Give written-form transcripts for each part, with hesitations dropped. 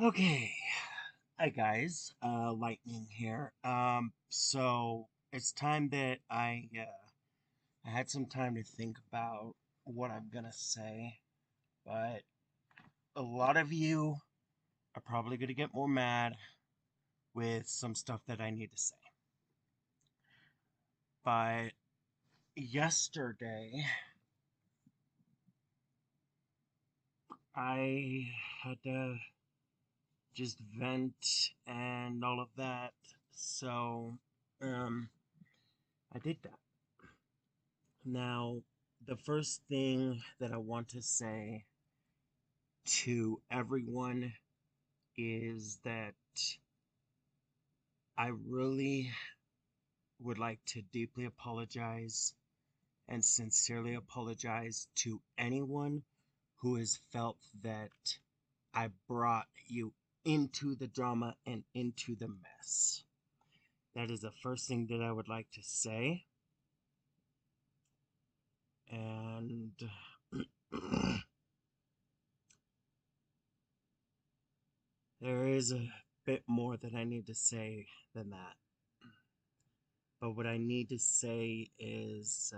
Okay. Hi guys. Lightning here. So it's time that I had some time to think about what I'm gonna say, but a lot of you are probably gonna get more mad with some stuff that I need to say. But yesterday I had to just vent and all of that. So um I did that. Now, the first thing that I want to say to everyone is that I really would like to deeply apologize and sincerely apologize to anyone who has felt that I brought you into the drama and into the mess. That is the first thing that I would like to say. And there is a bit more that I need to say than that. But what I need to say is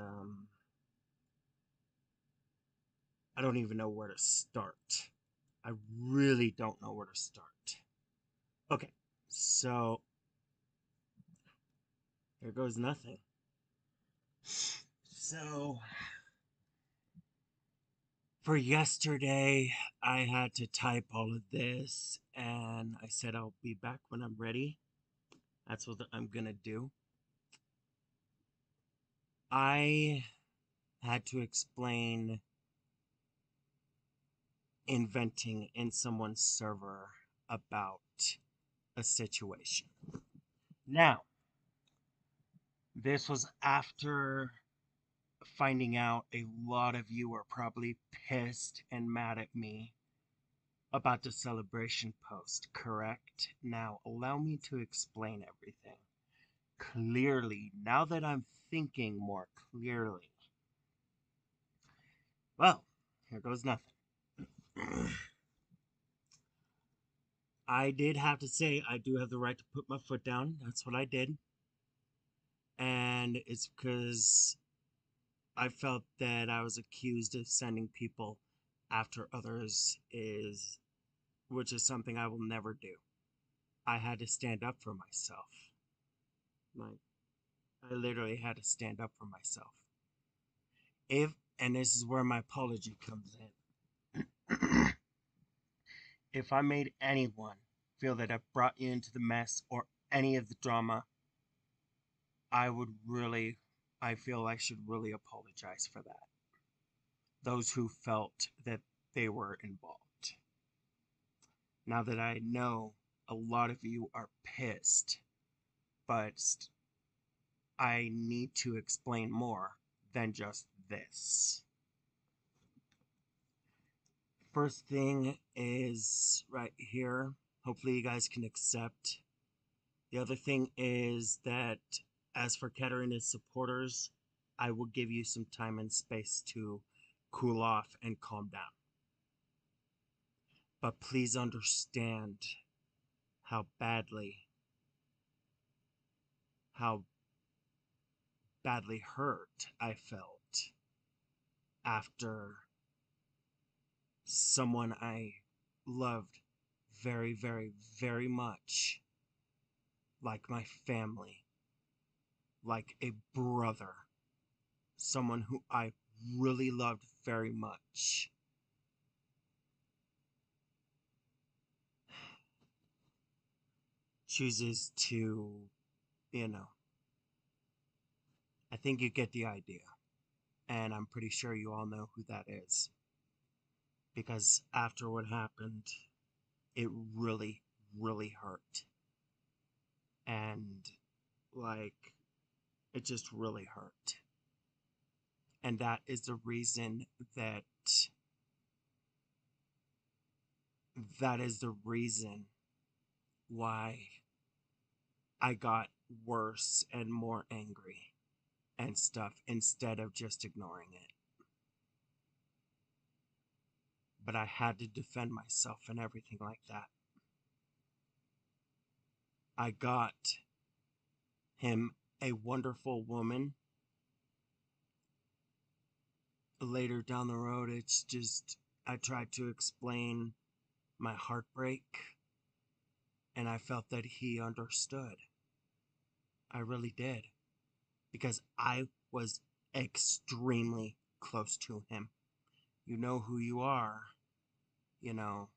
I don't even know where to start. I really don't know where to start. Okay, so there goes nothing. So for yesterday, I had to type all of this and I said I'll be back when I'm ready. That's what I'm gonna do. I had to explain inventing in someone's server about a situation. Now, this was after finding out a lot of you are probably pissed and mad at me about the celebration post, correct? Now, allow me to explain everything clearly now that I'm thinking more clearly. Well, here goes nothing. I did have to say I do have the right to put my foot down. That's what I did. And it's because I felt that I was accused of sending people after others is which is something I will never do. I had to stand up for myself. Like I literally had to stand up for myself. If and this is where my apology comes in. If I made anyone feel that I brought you into the mess or any of the drama, I would really I feel I should really apologize for that. Those who felt that they were involved. Now that I know a lot of you are pissed, but I need to explain more than just this. First thing is right here. Hopefully, you guys can accept. The other thing is that as for Katarina's supporters, I will give you some time and space to cool off and calm down. But please understand how how badly hurt I felt after someone I loved very, very, very much, like my family, like a brother, someone who I really loved very much, chooses to, you know, I think you get the idea. And I'm pretty sure you all know who that is. Because after what happened, it really, really hurt. And, like, it just really hurt. And that is the reason that that is the reason why I got worse and more angry and stuff instead of just ignoring it. But I had to defend myself and everything like that. I got him a wonderful woman. Later down the road, it's just, I tried to explain my heartbreak, and I felt that he understood. I really did. Because I was extremely close to him. You know who you are, you know,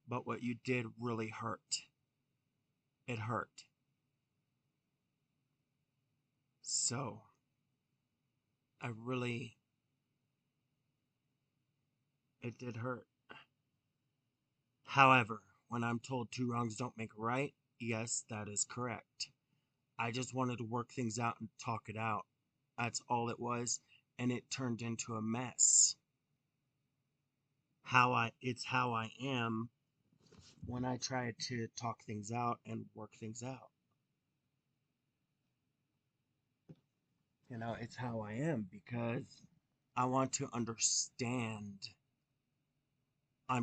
but what you did really hurt. It hurt. So, I really, it did hurt. However, when I'm told two wrongs don't make a right, yes, that is correct. I just wanted to work things out and talk it out. That's all it was, and it turned into a mess. It's how I am when I try to talk things out and work things out. It's how I am because I want to understand. I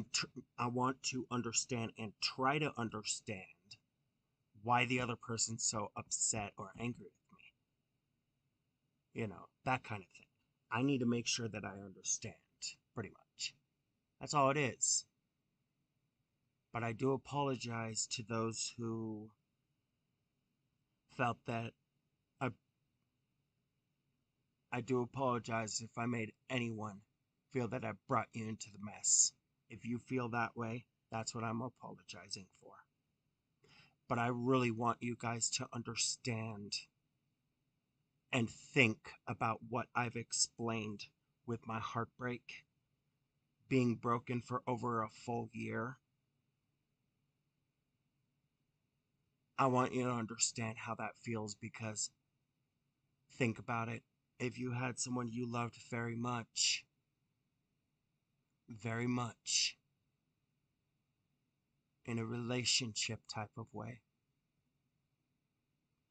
want to understand and try to understand why the other person's so upset or angry with me. That kind of thing. I need to make sure that I understand, pretty much. That's all it is. But I do apologize to those who felt that I, I do apologize if I made anyone feel that I brought you into the mess. If you feel that way, that's what I'm apologizing for. But I really want you guys to understand and think about what I've explained with my heartbreak being broken for over a full year. I want you to understand how that feels because think about it. If you had someone you loved very much, in a relationship type of way,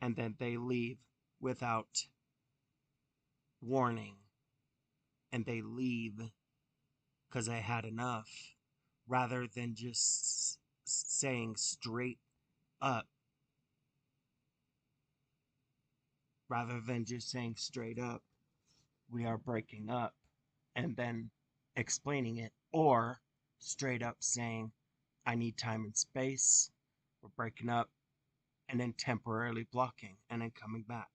and then they leave without warning, and they leave because they had enough, rather than just saying up, straight up, we are breaking up, and then explaining it, or straight up saying, I need time and space, we're breaking up, and then temporarily blocking and then coming back.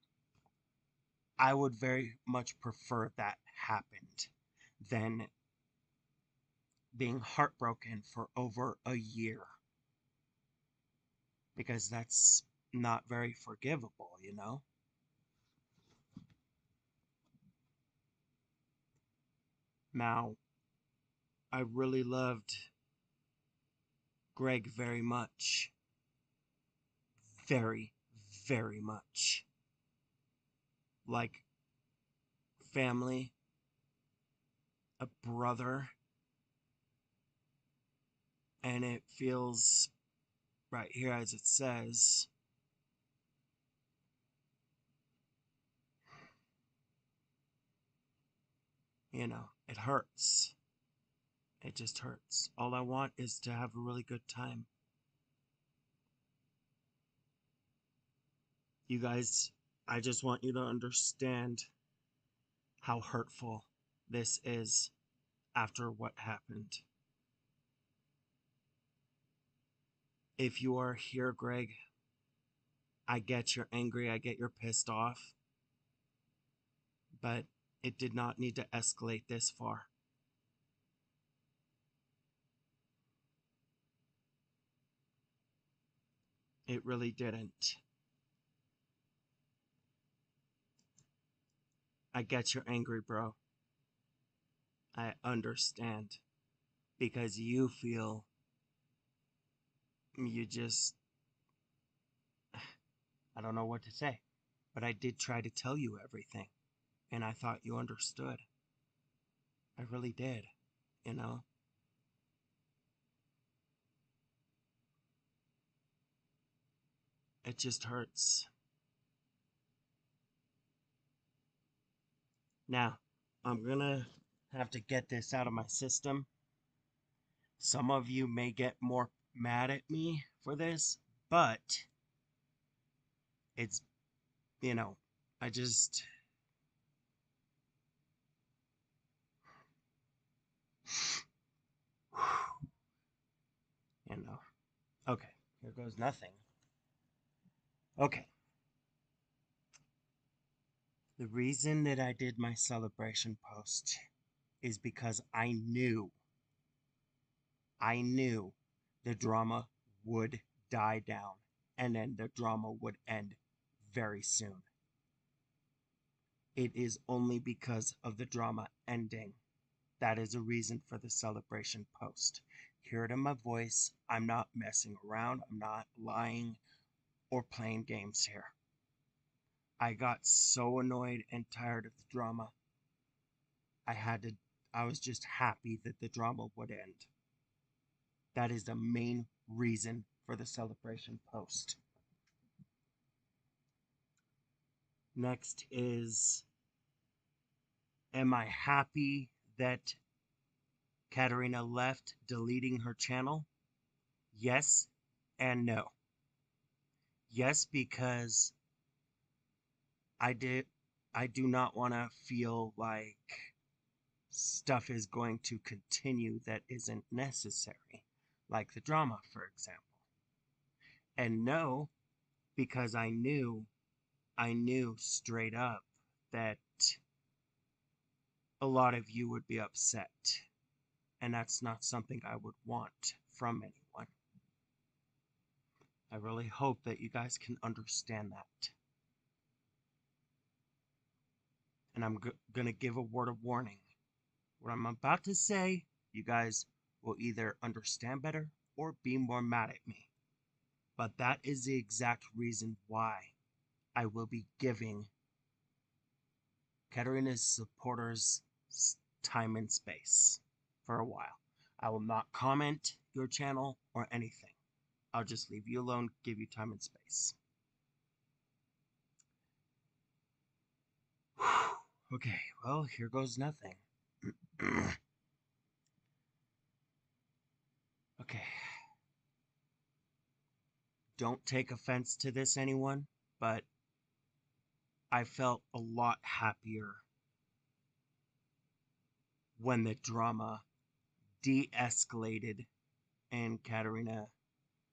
I would very much prefer that happened than being heartbroken for over a year because that's not very forgivable. Now, I really loved Greg very much. Very, very much. Like family, a brother, and it feels right here as it says, it hurts. It just hurts. All I want is to have a really good time. You guys, I just want you to understand how hurtful this is after what happened. If you are here, Greg, I get you're angry, I get you're pissed off, but it did not need to escalate this far. It really didn't. I get you're angry, bro. I understand. Because you feel you just, I don't know what to say. But I did try to tell you everything. And I thought you understood. I really did. You know? It just hurts. Now, I'm gonna have to get this out of my system. Some of you may get more mad at me for this, But it's, you know, I just, you know, okay, here goes nothing. Okay, the reason that I did my celebration post is because I knew the drama would die down and then the drama would end very soon. It is only because of the drama ending that is a reason for the celebration post. Hear it in my voice. I'm not messing around. I'm not lying or playing games here. I got so annoyed and tired of the drama. I had to, I was just happy that the drama would end. That is the main reason for the celebration post. Next is, am I happy that Katarina left, deleting her channel? Yes and no. Yes, because I did I do not want to feel like stuff is going to continue that isn't necessary, like the drama, for example. And no, because I knew straight up that a lot of you would be upset, and that's not something I would want from anyone. I really hope that you guys can understand that. And I'm going to give a word of warning. What I'm about to say, you guys will either understand better or be more mad at me. But that is the exact reason why I will be giving Katarina's supporters time and space for a while. I will not comment your channel or anything. I'll just leave you alone, give you time and space. Okay, well, here goes nothing. Okay. Don't take offense to this, anyone, but I felt a lot happier when the drama de escalated and Katarina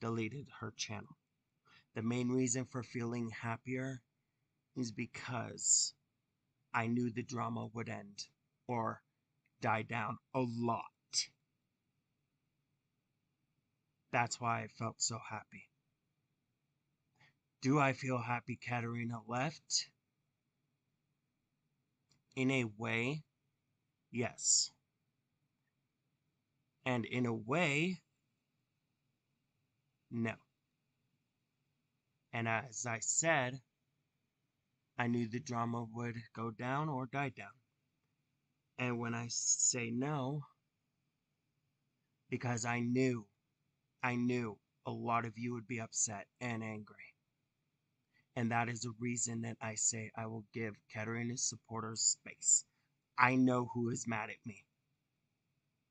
deleted her channel. The main reason for feeling happier is because I knew the drama would end or die down a lot. That's why I felt so happy. Do I feel happy Katarina left? In a way, yes. And in a way, no. And as I said, I knew the drama would go down or die down. And when I say no, because I knew a lot of you would be upset and angry. And that is the reason that I say I will give Katarina's supporters space. I know who is mad at me.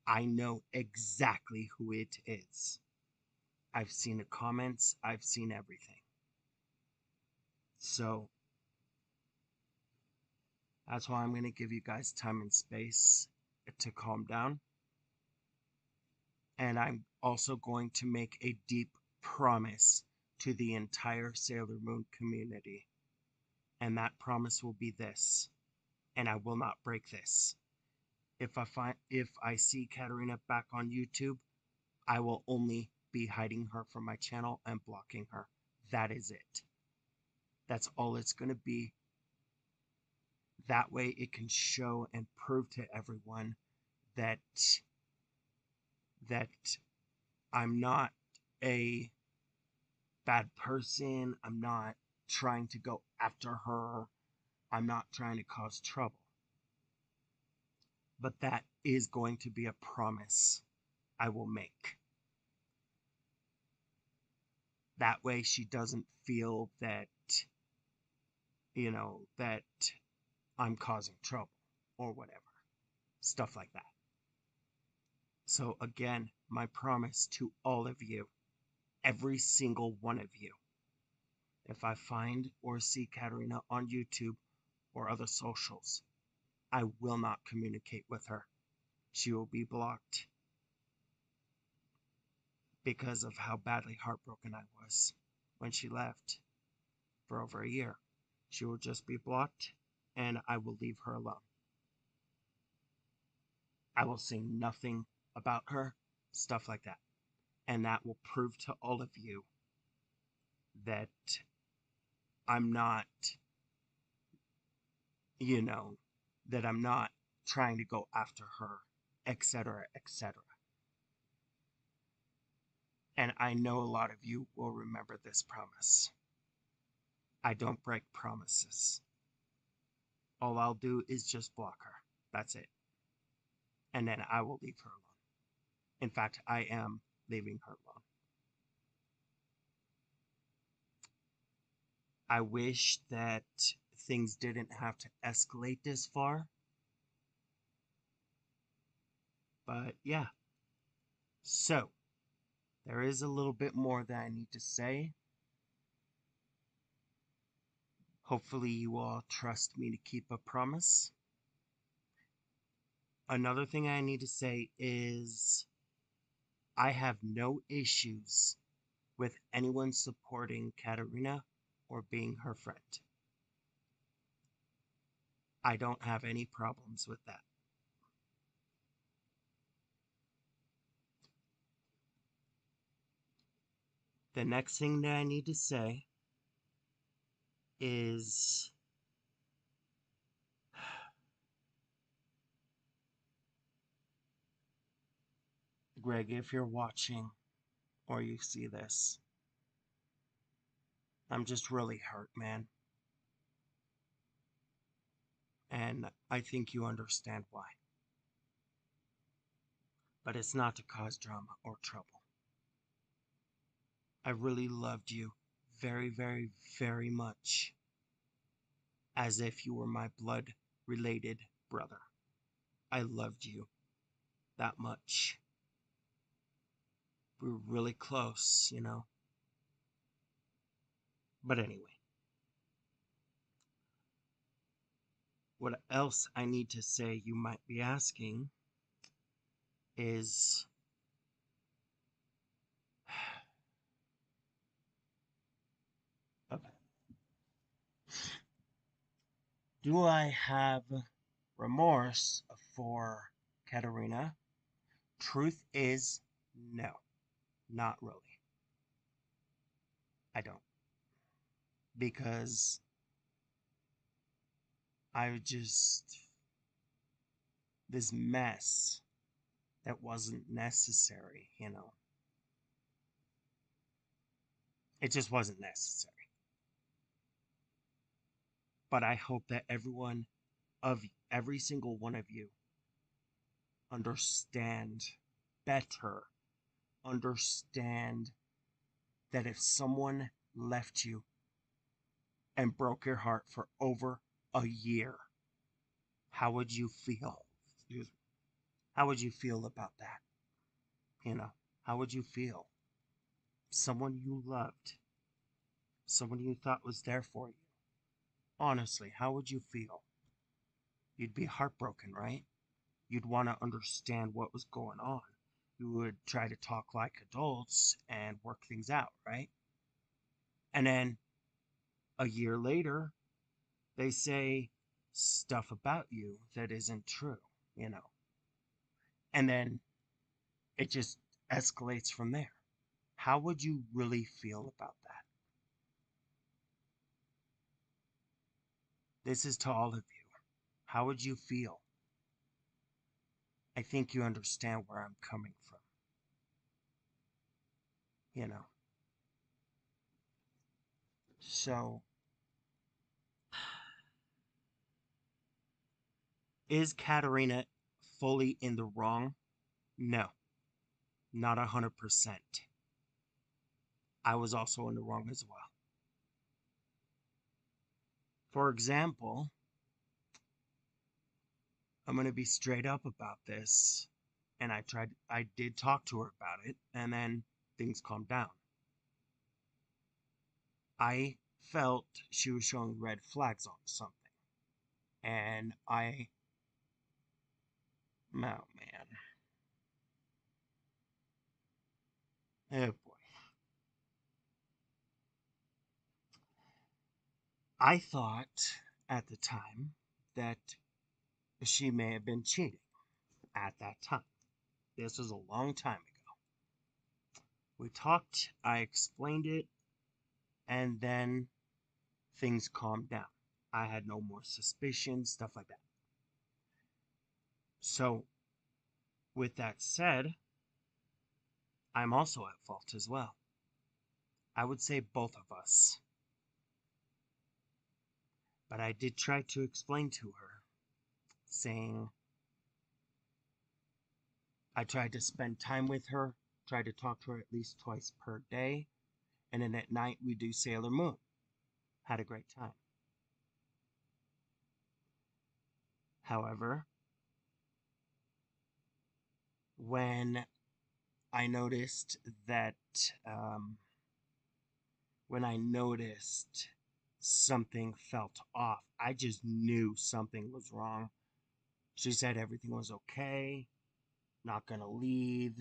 I know exactly who it is. I've seen the comments, I've seen everything. So that's why I'm going to give you guys time and space to calm down. And I'm also going to make a deep promise to the entire Sailor Moon community. And that promise will be this, and I will not break this. If I see Katarina back on YouTube, I will only be hiding her from my channel and blocking her. That is it. That's all it's going to be. That way it can show and prove to everyone that that I'm not a bad person. I'm not trying to go after her. I'm not trying to cause trouble. But that is going to be a promise I will make. That way she doesn't feel that, that I'm causing trouble or whatever. Stuff like that. So again, my promise to all of you, every single one of you. If I find or see Katerina on YouTube or other socials, I will not communicate with her. She will be blocked because of how badly heartbroken I was when she left for over a year. She will just be blocked and I will leave her alone. I will say nothing about her, stuff like that. And that will prove to all of you that I'm not, you know, that I'm not trying to go after her, etc., etc. And I know a lot of you will remember this promise. I don't break promises. All I'll do is just block her. That's it. And then I will leave her alone. In fact, I am leaving her alone. I wish that things didn't have to escalate this far. But yeah. So, there is a little bit more that I need to say. Hopefully, you all trust me to keep a promise. Another thing I need to say is I have no issues with anyone supporting Katerina or being her friend. I don't have any problems with that. The next thing that I need to say is Greg, if you're watching or you see this, I'm just really hurt, man. And I think you understand why. But it's not to cause drama or trouble. I really loved you very, very, very much, as if you were my blood related brother. I loved you that much. We were really close, you know. But anyway, what else I need to say, you might be asking, is okay. Do I have remorse for Katerina? Truth is, no, not really. I don't. Because I just, this mess that wasn't necessary, you know. It just wasn't necessary. But I hope that every single one of you understand better, understand that if someone left you and broke your heart for over a year, how would you feel? Excuse me. How would you feel about that? You know, how would you feel? Someone you loved, someone you thought was there for you. Honestly, how would you feel? You'd be heartbroken, right? You'd want to understand what was going on. You would try to talk like adults and work things out, right? And then a year later, they say stuff about you that isn't true, you know. And then it just escalates from there. How would you really feel about that? This is to all of you. How would you feel? I think you understand where I'm coming from, you know. So, is Katerina fully in the wrong? No, not 100%. I was also in the wrong as well. For example, I'm going to be straight up about this. And I did talk to her about it, and then things calmed down. I felt she was showing red flags on something. And oh man, oh boy. I thought at the time that she may have been cheating at that time. This was a long time ago. We talked, I explained it, and then things calmed down. I had no more suspicions, stuff like that. So, with that said, I'm also at fault as well. I would say both of us. But I did try to explain to her, saying I tried to spend time with her, tried to talk to her at least twice per day, and then at night we do Sailor Moon. Had a great time. However, when I noticed that, um, when I noticed something felt off, I just knew something was wrong. She said everything was okay, not gonna leave,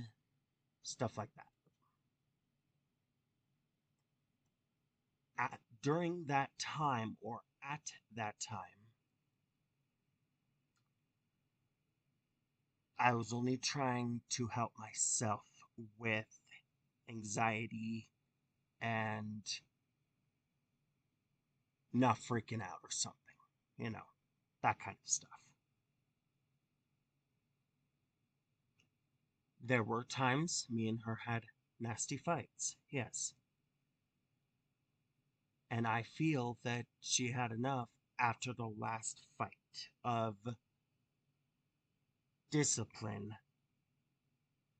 stuff like that. During that time, or at that time, I was only trying to help myself with anxiety and not freaking out or something, you know, that kind of stuff. There were times me and her had nasty fights, yes. And I feel that she had enough after the last fight of discipline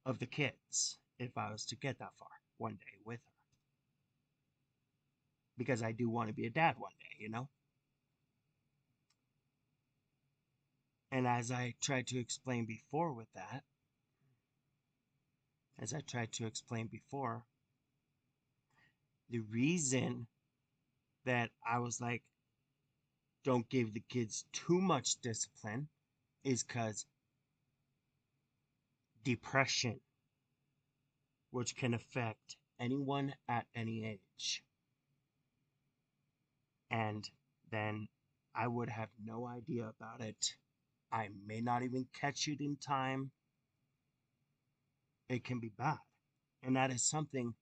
of the kids if I was to get that far one day with her. Because I do want to be a dad one day, you know? And as I tried to explain before with that, as I tried to explain before, the reason that I was like, don't give the kids too much discipline is because depression, which can affect anyone at any age. And then I would have no idea about it. I may not even catch it in time. It can be bad. And that is something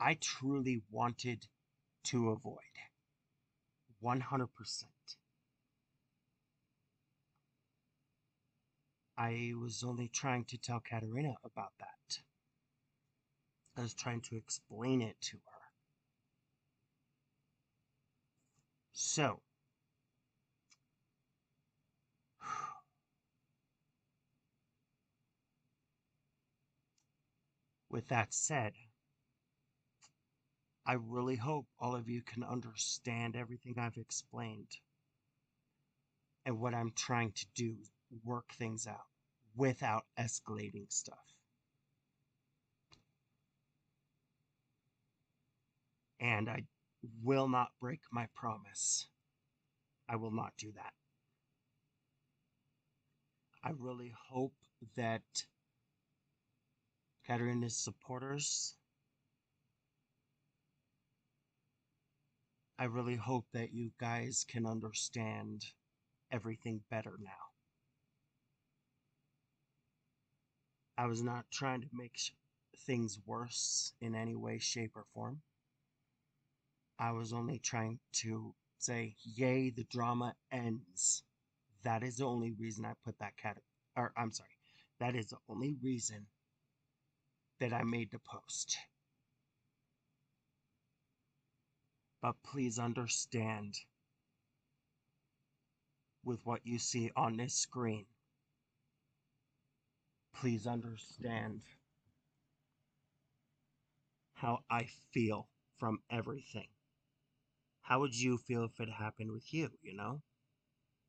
I truly wanted to avoid. 100%. I was only trying to tell Katerina about that. I was trying to explain it to her. So, with that said, I really hope all of you can understand everything I've explained and what I'm trying to do, work things out without escalating stuff. And I will not break my promise. I will not do that. I really hope that Katerina's supporters, I really hope that you guys can understand everything better now. I was not trying to make things worse in any way, shape, or form. I was only trying to say, yay, the drama ends. That is the only reason I put that or I'm sorry, that is the only reason that I made the post. But please understand with what you see on this screen. Please understand how I feel from everything. How would you feel if it happened with you, you know?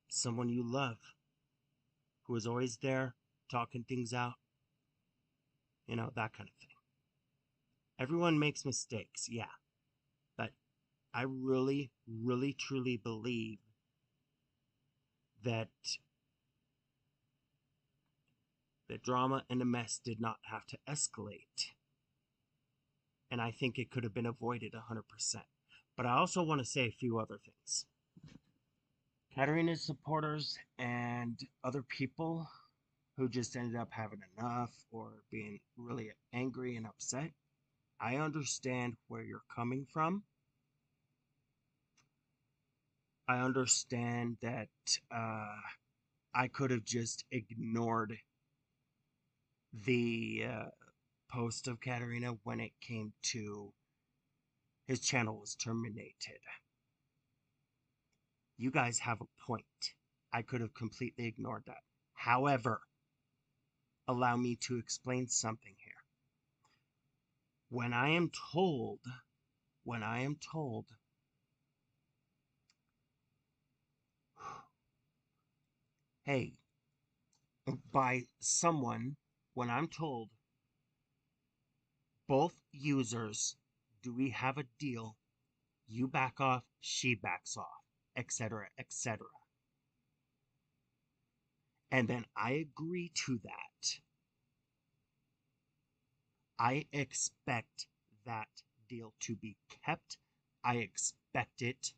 Someone you love, who is always there, talking things out, you know, that kind of thing. Everyone makes mistakes, yeah, but I really, really, truly believe that the drama and the mess did not have to escalate. And I think it could have been avoided 100%. But I also want to say a few other things. Katarina's supporters and other people who just ended up having enough or being really angry and upset, I understand where you're coming from. I understand that I could have just ignored the post of Katarina when it came to his channel was terminated. You guys have a point. I could have completely ignored that. However, allow me to explain something here. When I am told, hey, by someone, when I'm told, both users, do we have a deal? You back off, she backs off, etc., etc. And then I agree to that. I expect that deal to be kept. I expect it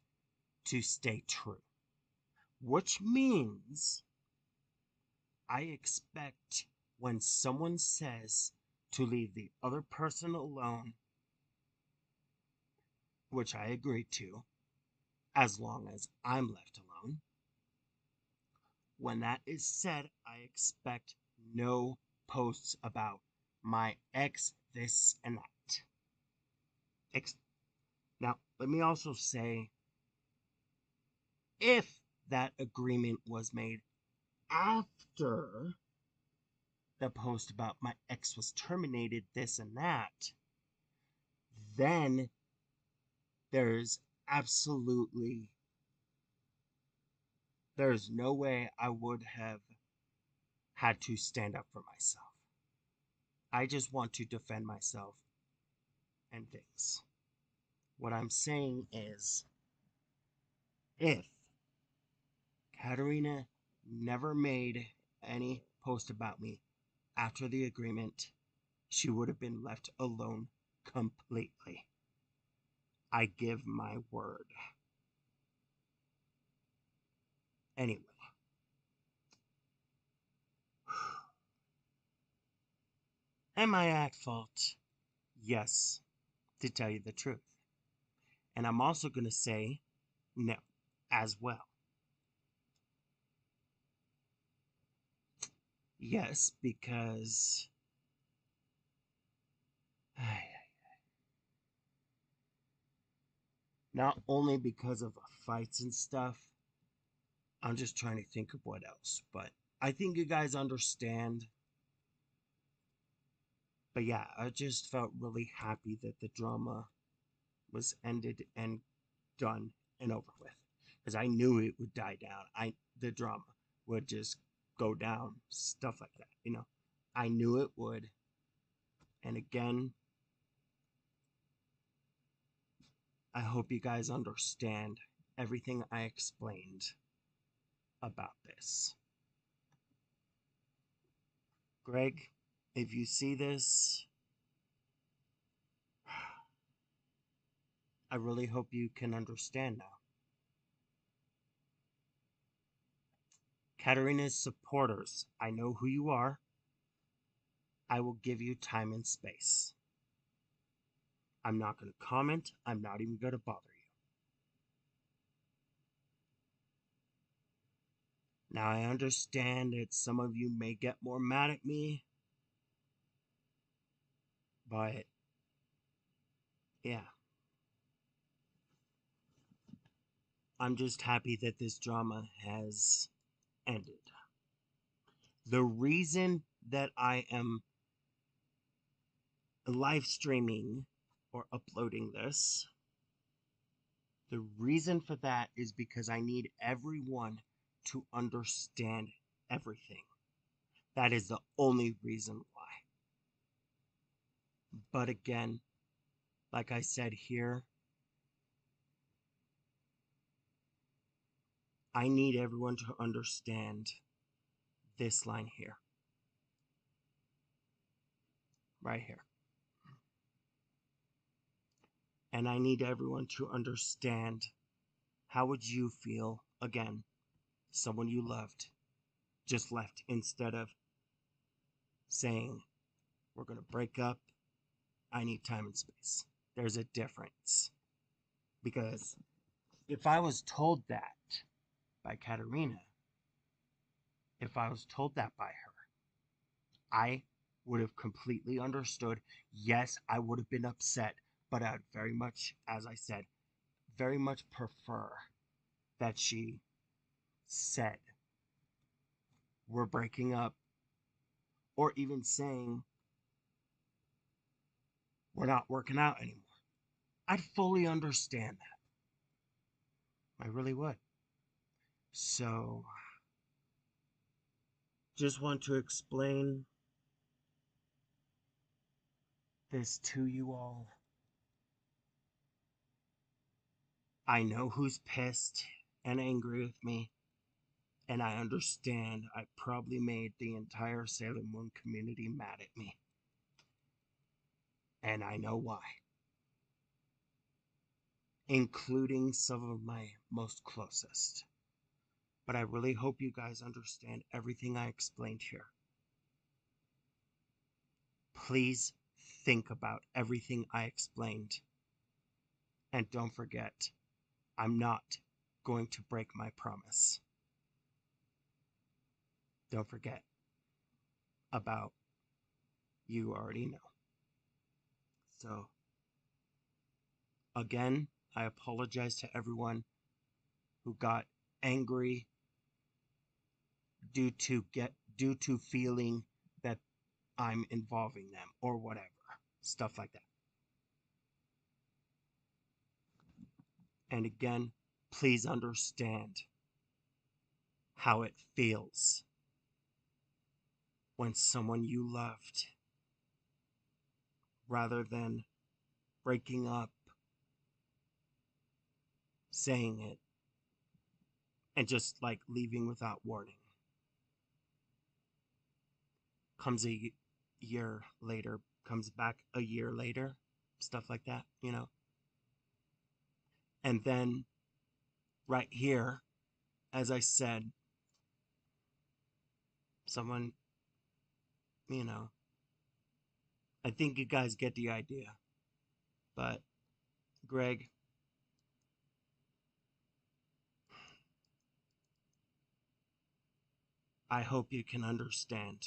to stay true. Which means I expect when someone says to leave the other person alone, which I agree to, as long as I'm left alone, when that is said, I expect no posts about my ex, this, and that. Now, let me also say, if that agreement was made after the post about my ex was terminated, this and that, then there's absolutely, there's no way I would have had to stand up for myself. I just want to defend myself and things. What I'm saying is, if Katarina never made any post about me after the agreement, she would have been left alone completely. I give my word. Anyway, am I at fault? Yes, to tell you the truth. And I'm also going to say no as well. Yes, because not only because of fights and stuff, I'm just trying to think of what else, but I think you guys understand. But yeah, I just felt really happy that the drama was ended and done and over with, because I knew it would die down. The drama would just go down, stuff like that. I knew it would. And again, I hope you guys understand everything I explained about this. Greg, if you see this, I really hope you can understand now. Katarina's supporters, I know who you are. I will give you time and space. I'm not going to comment. I'm not even going to bother you. Now, I understand that some of you may get more mad at me, but yeah. I'm just happy that this drama has ended. The reason that I am live streaming or uploading this, the reason for that is because I need everyone to understand everything. That is the only reason why. But again, like I said here, I need everyone to understand this line here, right here. And I need everyone to understand, how would you feel, again, someone you loved just left, instead of saying, we're going to break up, I need time and space. There's a difference. Because if I was told that by Katerina, if I was told that by her, I would have completely understood. Yes, I would have been upset, but I'd very much, as I said, very much prefer that she said, we're breaking up, or even saying, we're not working out anymore. I'd fully understand that. I really would. So, just want to explain this to you all. I know who's pissed and angry with me, and I understand I probably made the entire Sailor Moon community mad at me. And I know why, including some of my most closest. But I really hope you guys understand everything I explained here. Please think about everything I explained. And don't forget, I'm not going to break my promise. Don't forget about you already know. So, again, I apologize to everyone who got angry due to feeling that I'm involving them or whatever. Stuff like that. And again, please understand how it feels when someone you loved, rather than breaking up, saying it, and just like leaving without warning, comes a year later, comes back a year later, stuff like that, you know? And then right here, as I said, someone, you know, I think you guys get the idea. But, Greg, I hope you can understand.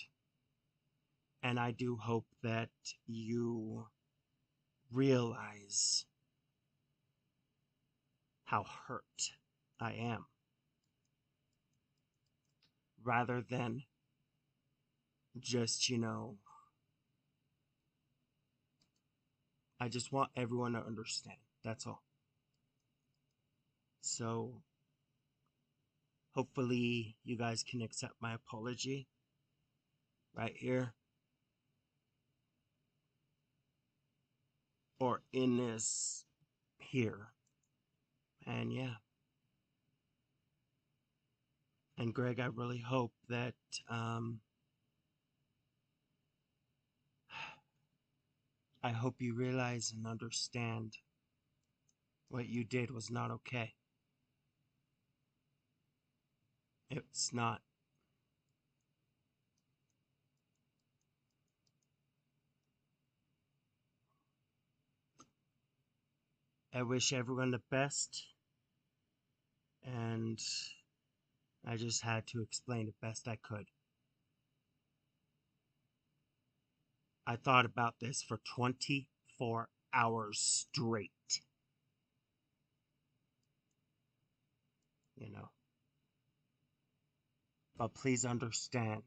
And I do hope that you realize how hurt I am, rather than just, I just want everyone to understand. That's all. So, hopefully, you guys can accept my apology right here, or in this here. And yeah. And Greg, I really hope that I hope you realize and understand what you did was not okay. It's not. I wish everyone the best, and I just had to explain it best I could. I thought about this for 24 hours straight. You know. But please understand.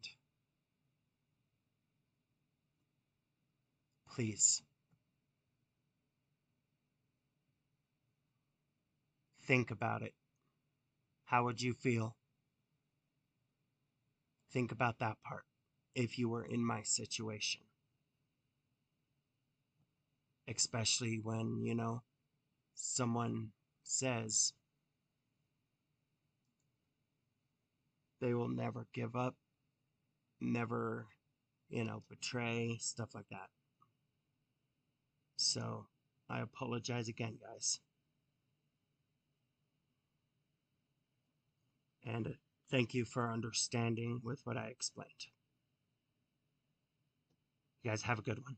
Please. Think about it. How would you feel? Think about that part if you were in my situation. Especially when, someone says, they will never give up, never, betray, stuff like that. So I apologize again, guys. And thank you for understanding with what I explained. You guys have a good one.